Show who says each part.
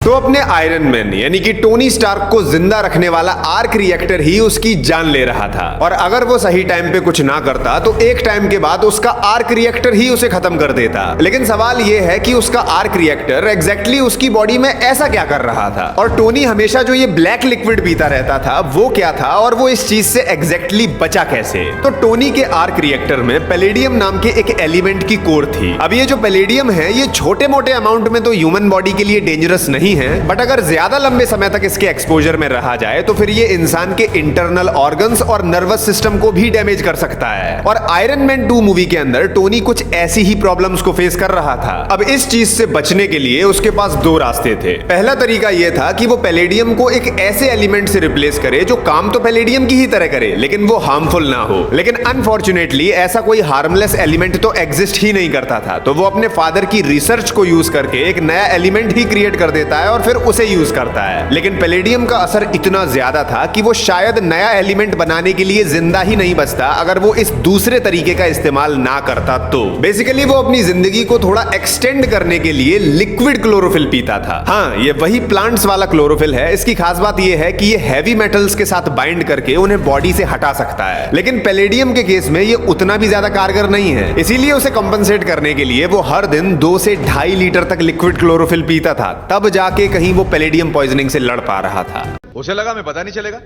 Speaker 1: तो अपने iron man यानी कि टोनी स्टार्क को जिंदा रखने वाला आर्क रिएक्टर ही उसकी जान ले रहा था, और अगर वो सही टाइम पे कुछ ना करता तो एक टाइम के बाद उसका आर्क रिएक्टर ही उसे खत्म कर देता। लेकिन सवाल ये है कि उसका आर्क रिएक्टर एग्जैक्टली उसकी बॉडी में ऐसा क्या कर रहा था, और टोनी हमेशा जो ये ब्लैक लिक्विड पीता रहता था वो क्या था, और वो इस चीज से एग्जैक्टली बचा कैसे। तो टोनी के आर्क रिएक्टर में पैलेडियम नाम के एक एलिमेंट की कोर थी। अब ये जो पैलेडियम है ये छोटे मोटे अमाउंट में तो ह्यूमन बॉडी के लिए डेंजरस नहीं है, बट अगर ज्यादा लंबे समय तक इसके एक्सपोजर में रहा जाए तो फिर ये इंसान के इंटरनल ऑर्गन्स और नर्वस सिस्टम को भी डैमेज कर सकता है। और आयरन मैन 2 मूवी के अंदर टोनी कुछ ऐसी ही प्रॉब्लम्स को फेस कर रहा था। अब इस चीज से बचने के लिए उसके पास 2 रास्ते थे। पहला तरीका यह था कि वो पैलेडियम को एक ऐसे एलिमेंट से रिप्लेस करे जो काम तो पैलेडियम की ही तरह करे लेकिन वो हार्मफुल ना हो। लेकिन अनफॉर्चुनेटली ऐसा कोई हार्मलेस एलिमेंट तो एग्जिस्ट ही नहीं करता था, तो वो अपने फादर की रिसर्च को यूज करके एक नया एलिमेंट ही क्रिएट कर देता है और फिर उसे यूज करता है। लेकिन पैलेडियम का असर इतना ज्यादा था कि वो शायद नया एलिमेंट बनाने के लिए जिंदा ही नहीं बचता अगर वो इस दूसरे तरीके का इस्तेमाल ना करता। तो बेसिकली वो अपनी जिंदगी को थोड़ा एक्सटेंड करने के लिए लिक्विड क्लोरोफिल पीता था। हाँ, ये वही प्लांट्स वाला क्लोरोफिल है। इसकी खास बात ये है कि ये हैवी मेटल्स के साथ बाइंड करके उन्हें बॉडी से हटा सकता है। लेकिन पैलेडियम के केस में ये उतना भी ज्यादा कारगर नहीं है, इसीलिए उसे कंपनसेट करने के लिए वो हर दिन 2 से 2.5 लीटर तक लिक्विड क्लोरोफिल पीता था, तब जाके कहीं वो पैलेडियम पॉइजनिंग से लड़ पा रहा था।
Speaker 2: उसे लगा मैं पता नहीं चलेगा।